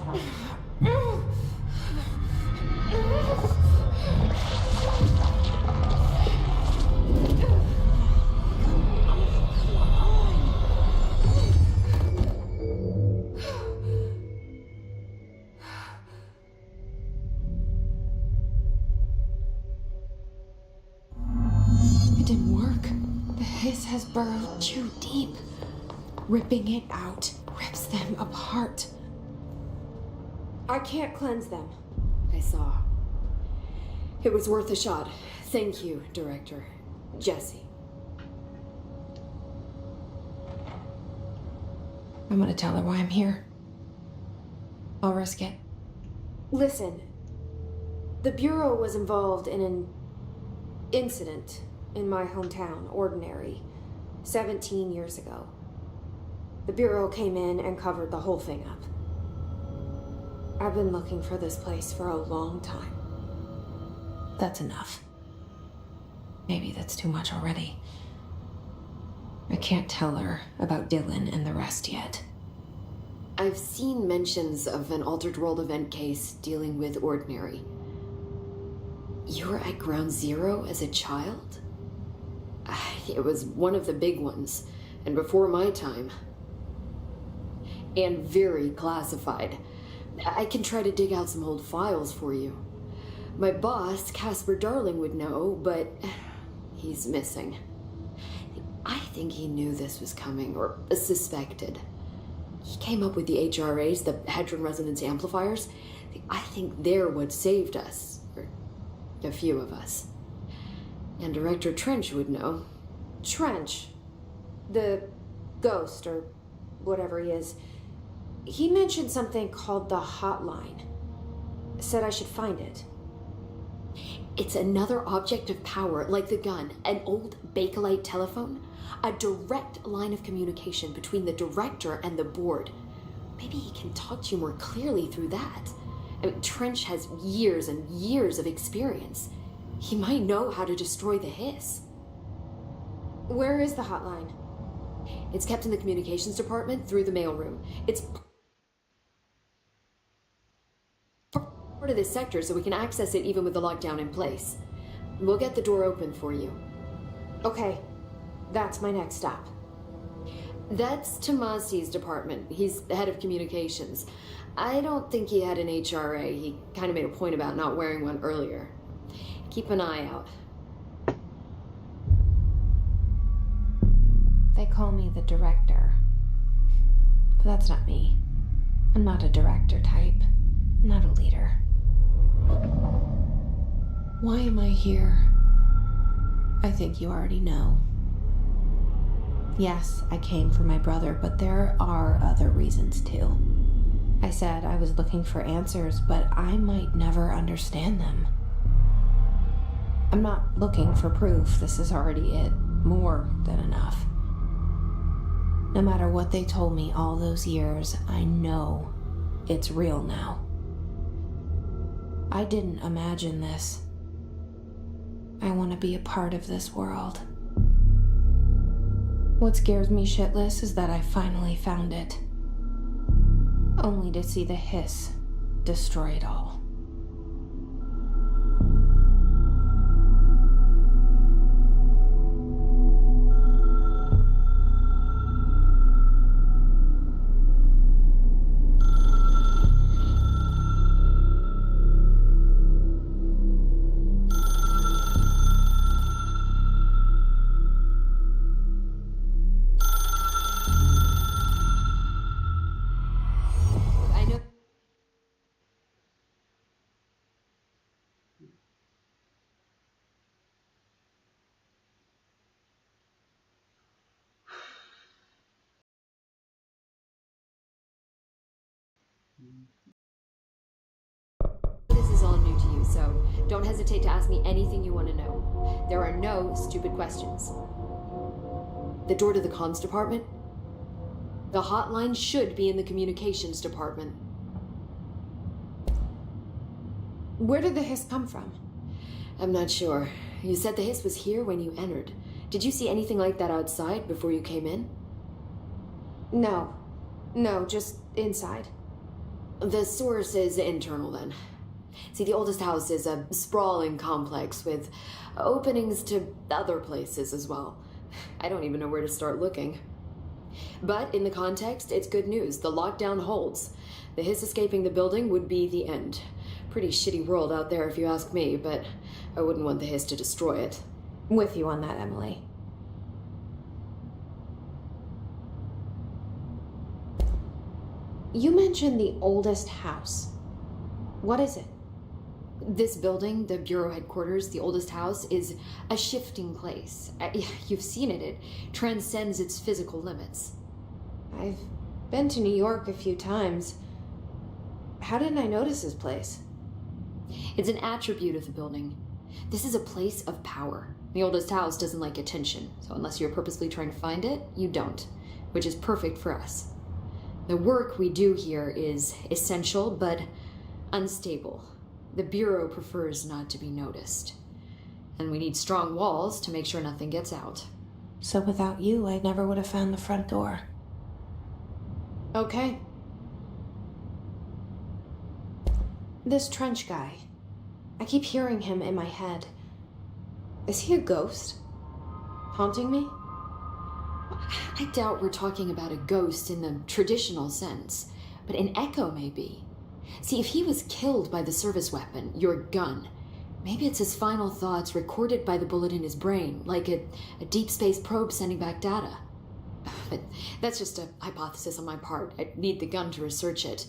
It didn't work. The hiss has burrowed too deep. Ripping it out rips them apart. I can't cleanse them. I saw. It was worth a shot. Thank you, Director. Jesse. I'm gonna tell her why I'm here. I'll risk it. Listen, the Bureau was involved in an incident in my hometown, Ordinary, 17 years ago. The Bureau came in and covered the whole thing up. I've been looking for this place for a long time. That's enough. Maybe that's too much already. I can't tell her about Dylan and the rest yet. I've seen mentions of an Altered World event case dealing with Ordinary. You were at Ground Zero as a child? It was one of the big ones, and before my time. And very classified. I can try to dig out some old files for you. My boss, Casper Darling, would know, but he's missing. I think he knew this was coming, or suspected. He came up with the HRAs, the Hadron Resonance Amplifiers. I think they're what saved us, or a few of us. And Director Trench would know. Trench, the ghost, or whatever he is, he mentioned something called the Hotline. Said I should find it. It's another object of power, like the gun, an old Bakelite telephone, a direct line of communication between the director and the board. Maybe he can talk to you more clearly through that. I mean, Trench has years and years of experience. He might know how to destroy the hiss. Where is the hotline? It's kept in the communications department through the mailroom. It's part of this sector, so we can access it even with the lockdown in place. We'll get the door open for you. Okay, that's my next stop. That's Tomasi's department. He's the head of communications. I don't think he had an HRA. He kind of made a point about not wearing one earlier. Keep an eye out. They call me the director. But that's not me. I'm not a director type. I'm not a leader. Why am I here? I think you already know. Yes, I came for my brother, but there are other reasons too. I said I was looking for answers, but I might never understand them. I'm not looking for proof. This is already it. More than enough. No matter what they told me all those years, I know it's real now. I didn't imagine this. I want to be a part of this world. What scares me shitless is that I finally found it. Only to see the hiss destroy it all. This is all new to you, so don't hesitate to ask me anything you want to know. There are no stupid questions. The door to the comms department? The hotline should be in the communications department. Where did the hiss come from? I'm not sure. You said the hiss was here when you entered. Did you see anything like that outside before you came in? No, just inside. The source is internal, then. See, the oldest house is a sprawling complex with openings to other places as well. I don't even know where to start looking. But in the context, it's good news. The lockdown holds. The hiss escaping the building would be the end. Pretty shitty world out there if you ask me, but I wouldn't want the hiss to destroy it. With you on that, Emily. You mentioned the oldest house. What is it? This building, the Bureau headquarters, the oldest house, is a shifting place. You've seen it. It transcends its physical limits. I've been to New York a few times. How didn't I notice this place? It's an attribute of the building. This is a place of power. The oldest house doesn't like attention, so unless you're purposely trying to find it, you don't, which is perfect for us. The work we do here is essential, but unstable. The Bureau prefers not to be noticed. And we need strong walls to make sure nothing gets out. So without you, I never would have found the front door. Okay. This Trench guy. I keep hearing him in my head. Is he a ghost? Haunting me? I doubt we're talking about a ghost in the traditional sense, but an echo maybe. See, if he was killed by the service weapon, your gun, maybe it's his final thoughts recorded by the bullet in his brain, like a deep space probe sending back data. But that's just a hypothesis on my part. I need the gun to research it.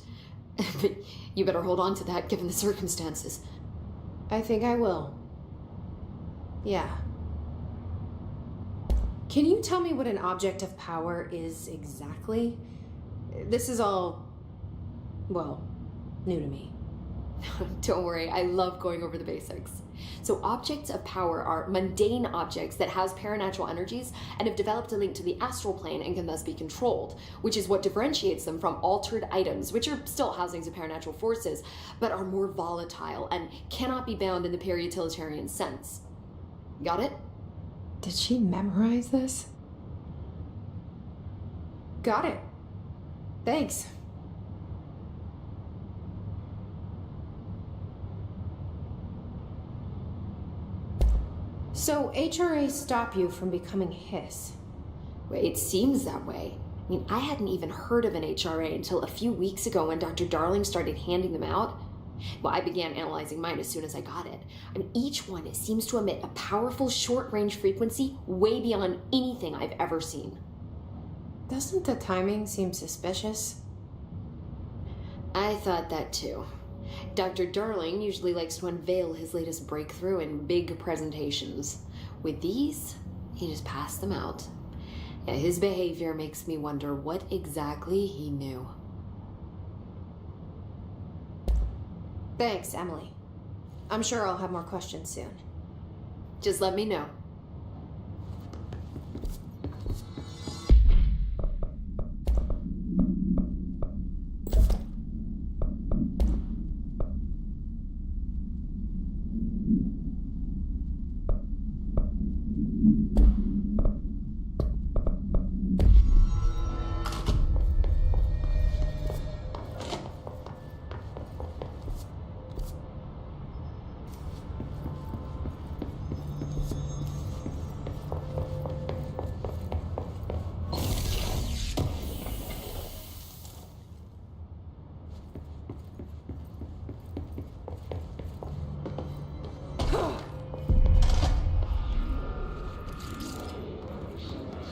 But you better hold on to that given the circumstances. I think I will. Yeah. Can you tell me what an object of power is exactly? This is all, well, new to me. Don't worry, I love going over the basics. So objects of power are mundane objects that house paranatural energies and have developed a link to the astral plane and can thus be controlled, which is what differentiates them from altered items, which are still housings of paranatural forces, but are more volatile and cannot be bound in the para-utilitarian sense. Got it? Did she memorize this? Got it. Thanks. So HRAs stop you from becoming Hiss? Well, it seems that way. I mean, I hadn't even heard of an HRA until a few weeks ago when Dr. Darling started handing them out. Well, I began analyzing mine as soon as I got it. I mean, each one seems to emit a powerful short-range frequency way beyond anything I've ever seen. Doesn't the timing seem suspicious? I thought that too. Dr. Darling usually likes to unveil his latest breakthrough in big presentations. With these, he just passed them out. Yeah, his behavior makes me wonder what exactly he knew. Thanks, Emily. I'm sure I'll have more questions soon. Just let me know.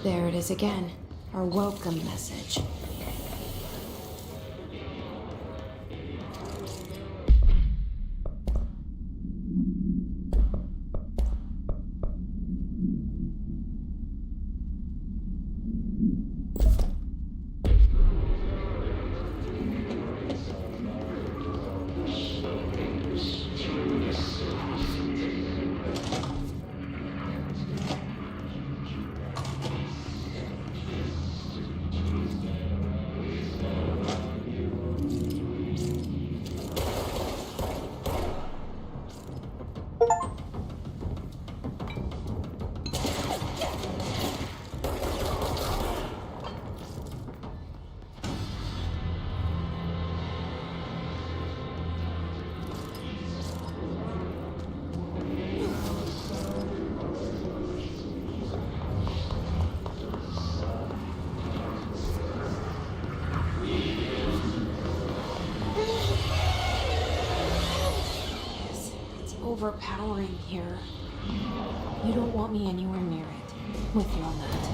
There it is again, our welcome message. overpowering here. You don't want me anywhere near it. With you on that.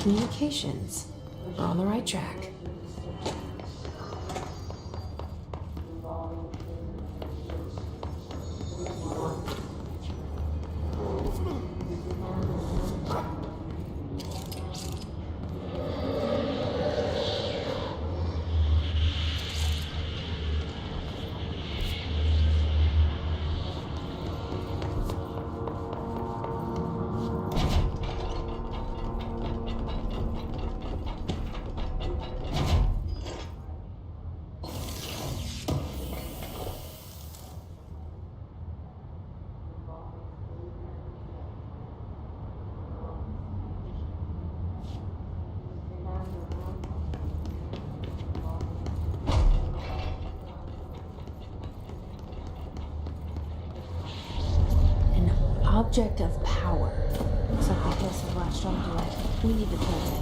Communications. We're on the right track. Object of power. Looks like the Hills have latched onto it. We need to close it.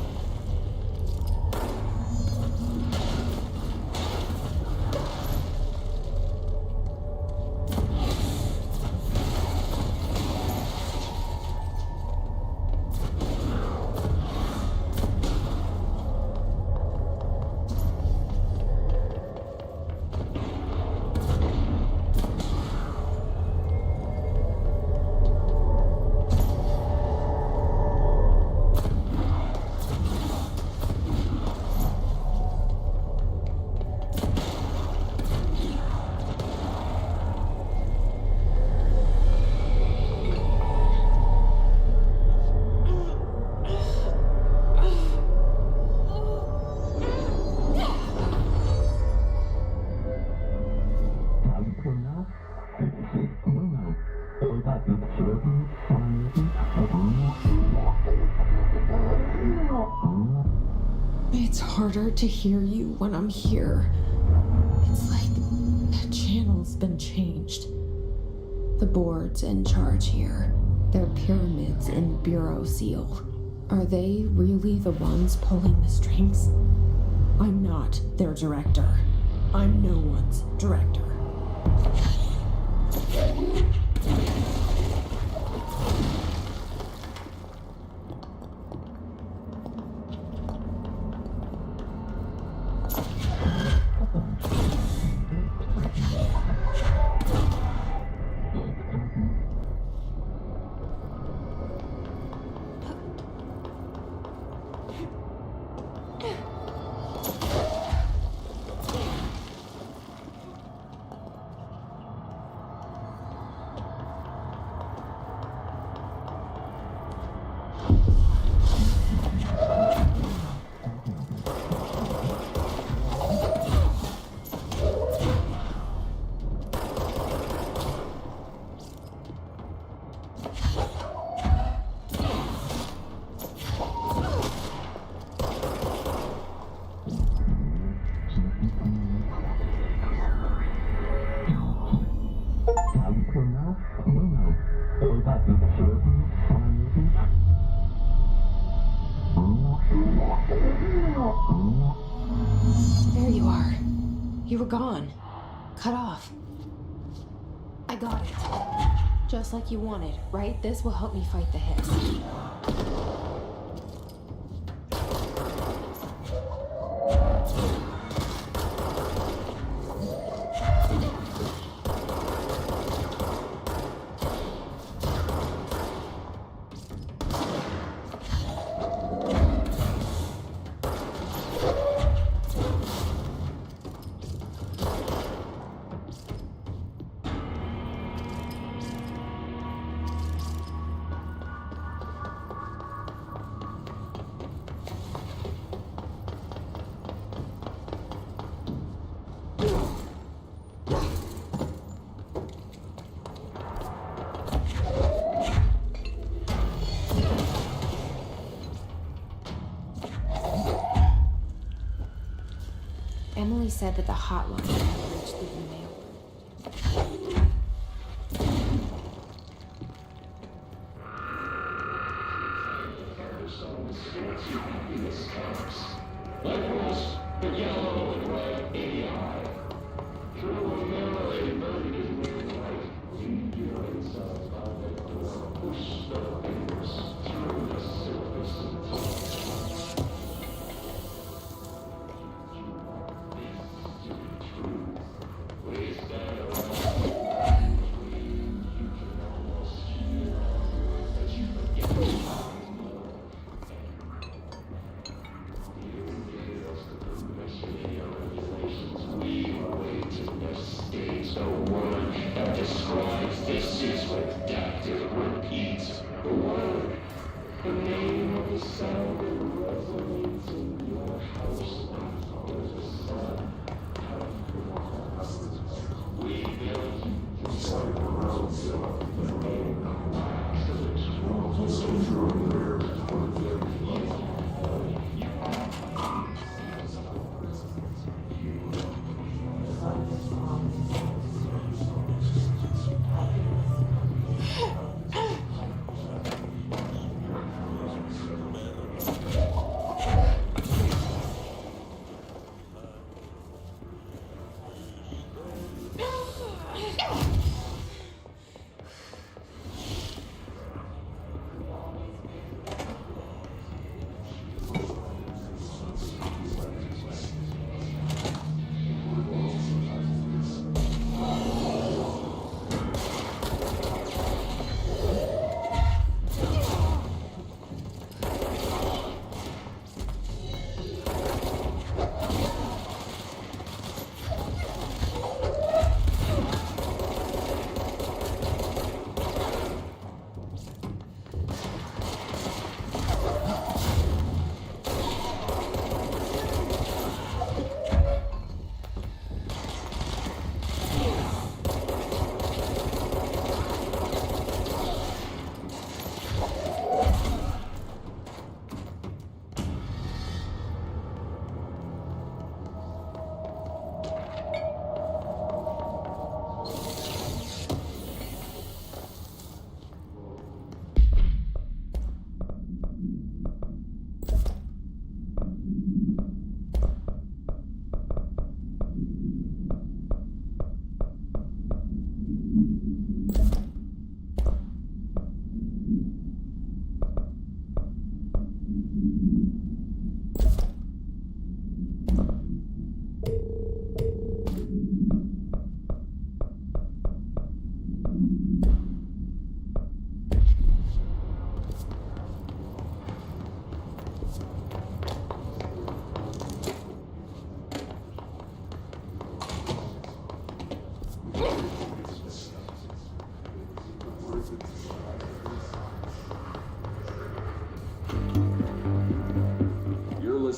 It's harder to hear you when I'm here. It's like the channel's been changed. The board's in charge here. They're pyramids in Bureau Seal. Are they really the ones pulling the strings? I'm not their director. I'm no one's director. There you are. You were gone. Cut off. I got it. Just like you wanted, right? This will help me fight the hiss. Emily said that the hotline had reached the email.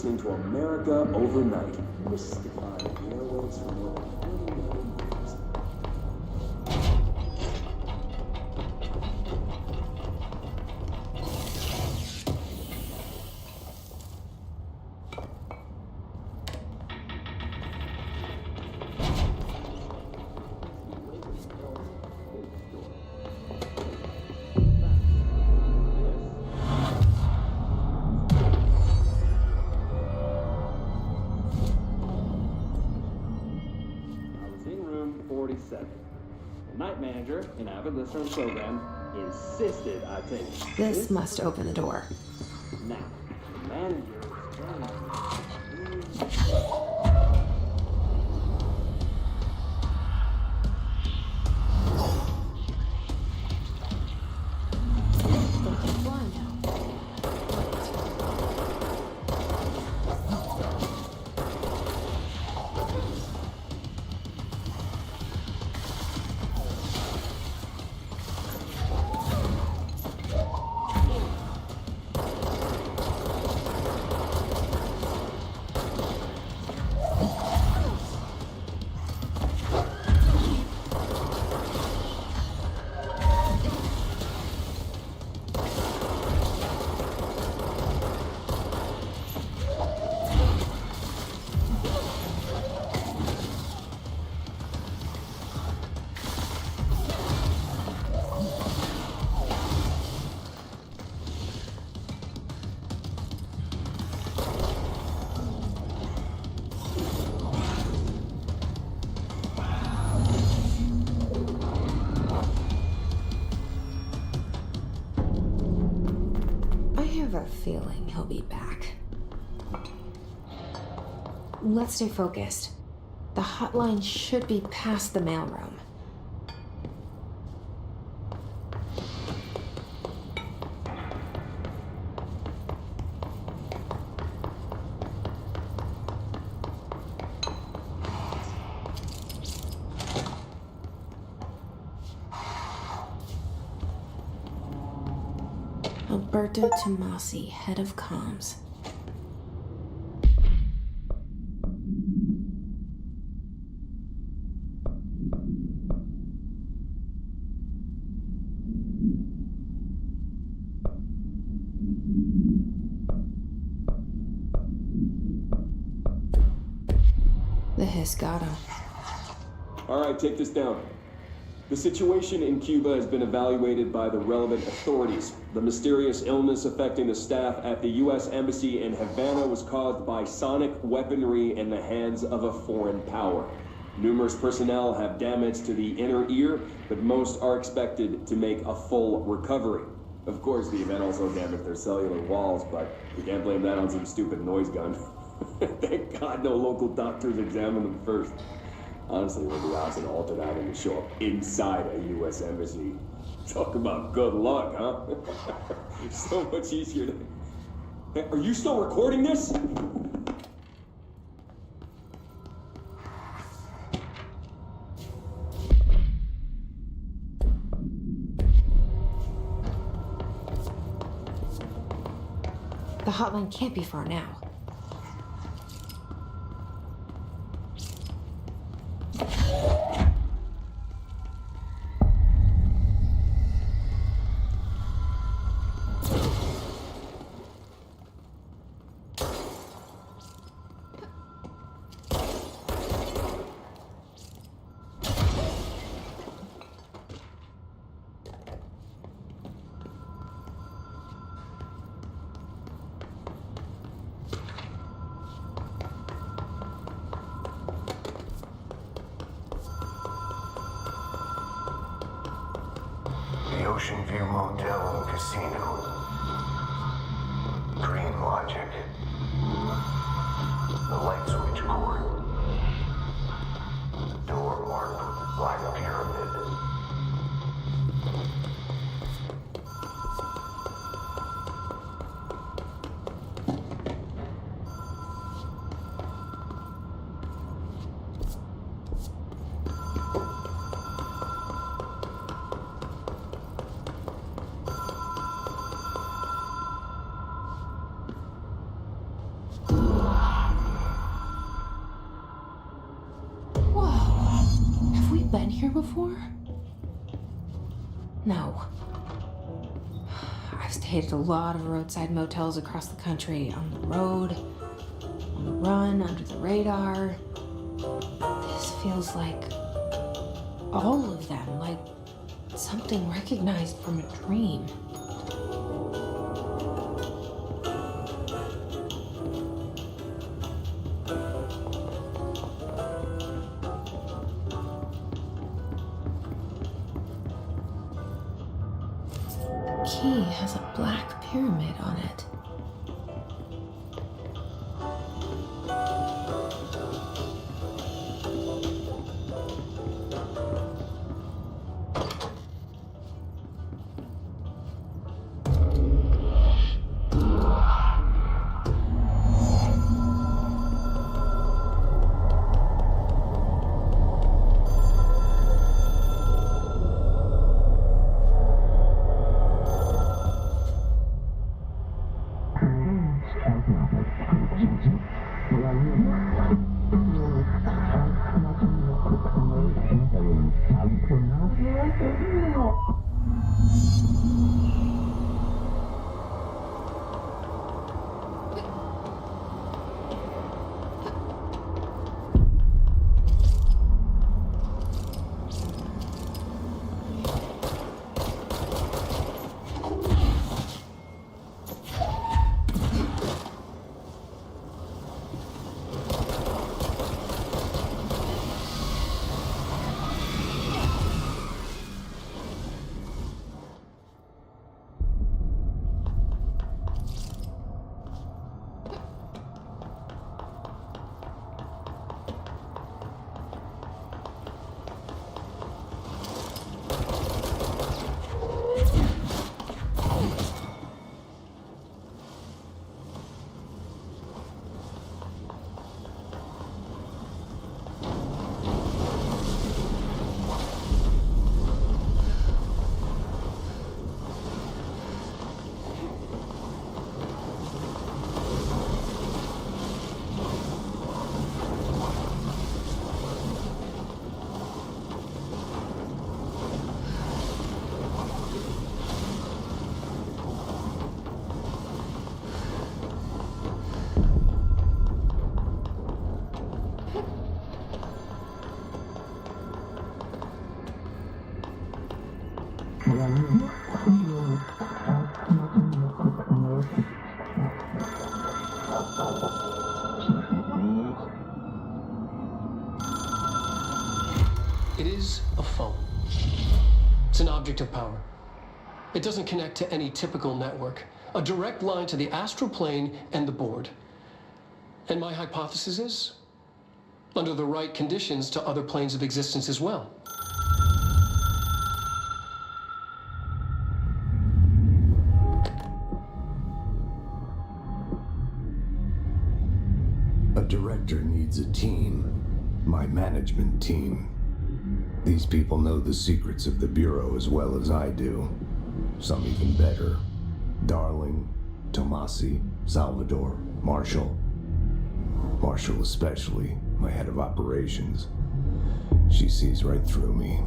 listening to America Overnight, mystifying the airwaves for more than 20 million years. The night manager, an avid listener of the program, insisted I take This must open the door. Now, the manager I have a feeling he'll be back. Let's stay focused. The hotline should be past the mailroom. Alberto Tomasi, head of comms. The hiss got him. All right, take this down. The situation in Cuba has been evaluated by the relevant authorities. The mysterious illness affecting the staff at the U.S. Embassy in Havana was caused by sonic weaponry in the hands of a foreign power. Numerous personnel have damage to the inner ear, but most are expected to make a full recovery. Of course, the event also damaged their cellular walls, but you can't blame that on some stupid noise gun. Thank God no local doctors examined them first. Honestly, it would be odds and altered item to show up inside a U.S. embassy. Talk about good luck, huh? So much easier to... Hey, are you still recording this? The hotline can't be far now. The Ocean View Motel and Casino. Green Logic. The light switch cord. The door marked with the Black Pyramid. before? No. I've stayed at a lot of roadside motels across the country, on the road, on the run, under the radar. This feels like all of them, like something recognized from a dream. Key has a black pyramid on it. It is a phone. It's an object of power. It doesn't connect to any typical network. A direct line to the astral plane and the board. And my hypothesis is, under the right conditions, to other planes of existence as well. A director needs a team. My management team. These people know the secrets of the Bureau as well as I do. Some even better. Darling, Tomasi, Salvador, Marshall. Marshall especially, my head of operations. She sees right through me.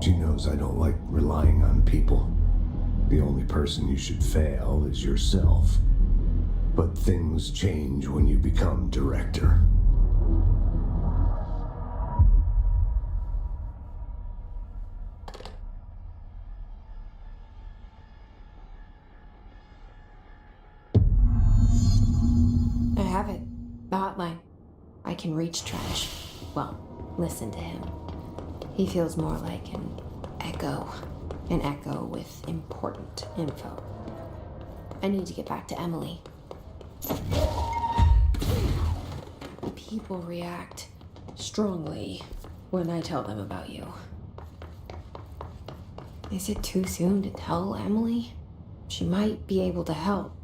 She knows I don't like relying on people. The only person you should fail is yourself. But things change when you become director. I have it. The hotline. I can reach Trash. Well, listen to him. He feels more like an echo. An echo with important info. I need to get back to Emily. People react strongly when I tell them about you. Is it too soon to tell Emily? She might be able to help.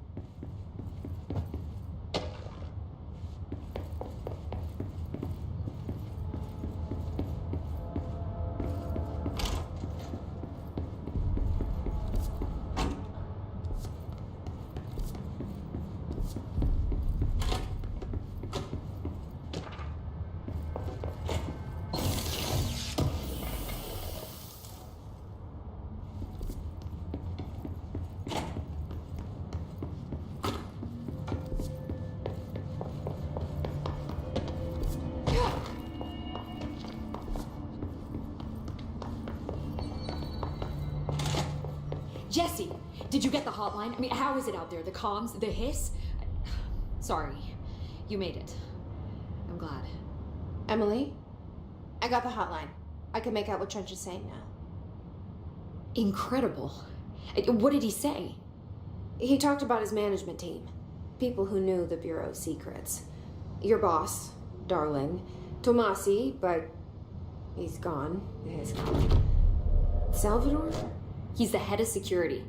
Jesse, did you get the hotline? I mean, how is it out there? The comms, the hiss? Sorry, you made it. I'm glad. Emily, I got the hotline. I can make out what Trench is saying now. Incredible. What did he say? He talked about his management team. People who knew the Bureau's secrets. Your boss, Darling. Tomasi, but he's gone. He's gone. Salvador? He's the head of security.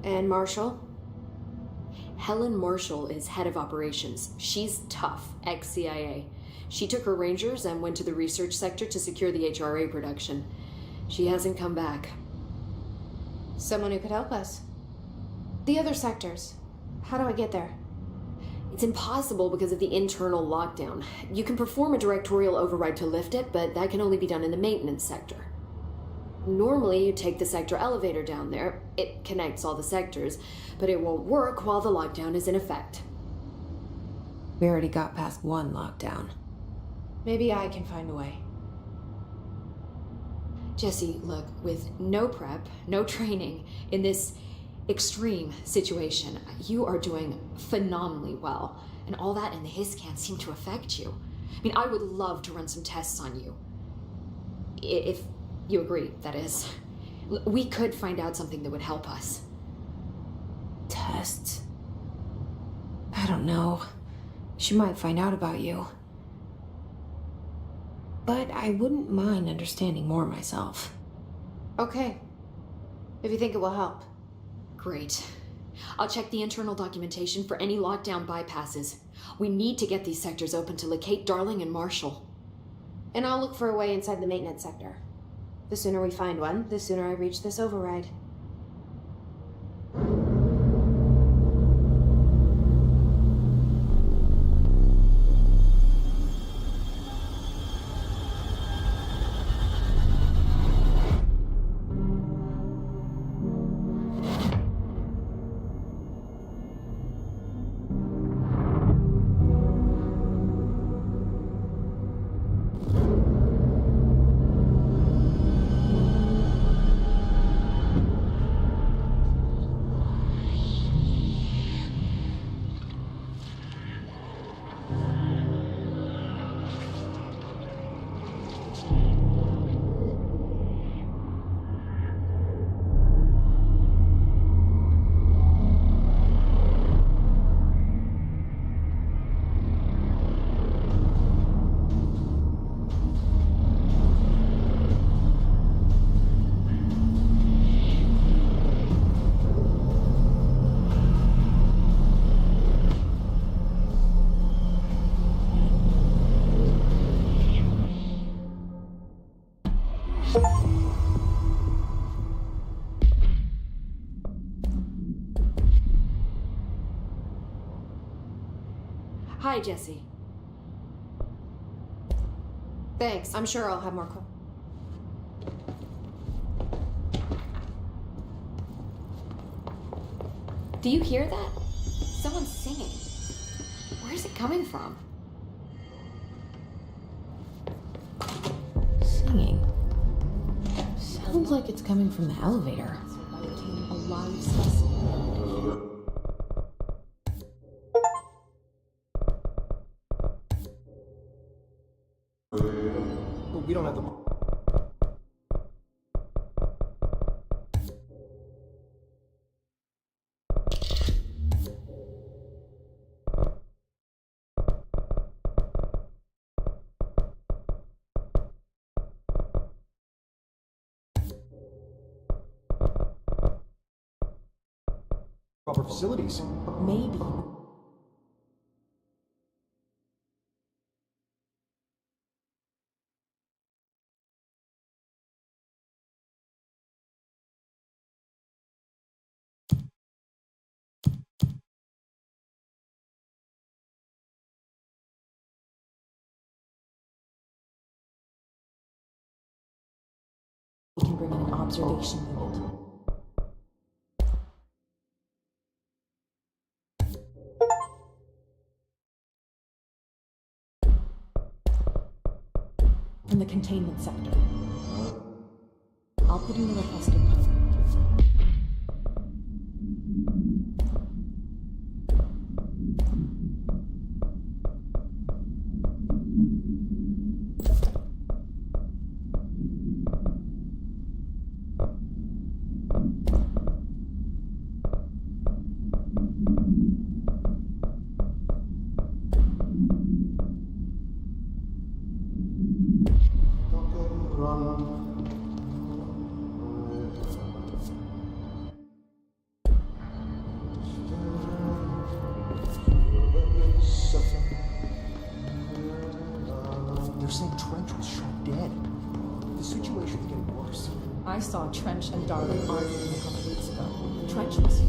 And Marshall? Helen Marshall is head of operations. She's tough, ex-CIA. She took her Rangers and went to the research sector to secure the HRA production. She hasn't come back. Someone who could help us. The other sectors. How do I get there? It's impossible because of the internal lockdown. You can perform a directorial override to lift it, but that can only be done in the maintenance sector. Normally, you take the sector elevator down there. It connects all the sectors, but it won't work while the lockdown is in effect. We already got past one lockdown. Maybe I can find a way. Jesse, look, with no prep, no training, in this extreme situation, you are doing phenomenally well. And all that and the hiss can't seem to affect you. I mean, I would love to run some tests on you. If you agree, that is. We could find out something that would help us. Tests? I don't know. She might find out about you. But I wouldn't mind understanding more myself. Okay. If you think it will help. Great. I'll check the internal documentation for any lockdown bypasses. We need to get these sectors open to locate Darling and Marshall. And I'll look for a way inside the maintenance sector. The sooner we find one, the sooner I reach this override. Hi, Jesse. Thanks. I'm sure I'll have more questions. Do you hear that? Someone's singing. Where's it coming from? Singing. Sounds like it's coming from the elevator. A live specimen. We don't have the... proper facilities. Maybe. We can bring in an observation unit. From the containment sector. I'll put in the requested code. situation's getting worse. I saw Trench and Darling arguing a couple weeks ago. Trench was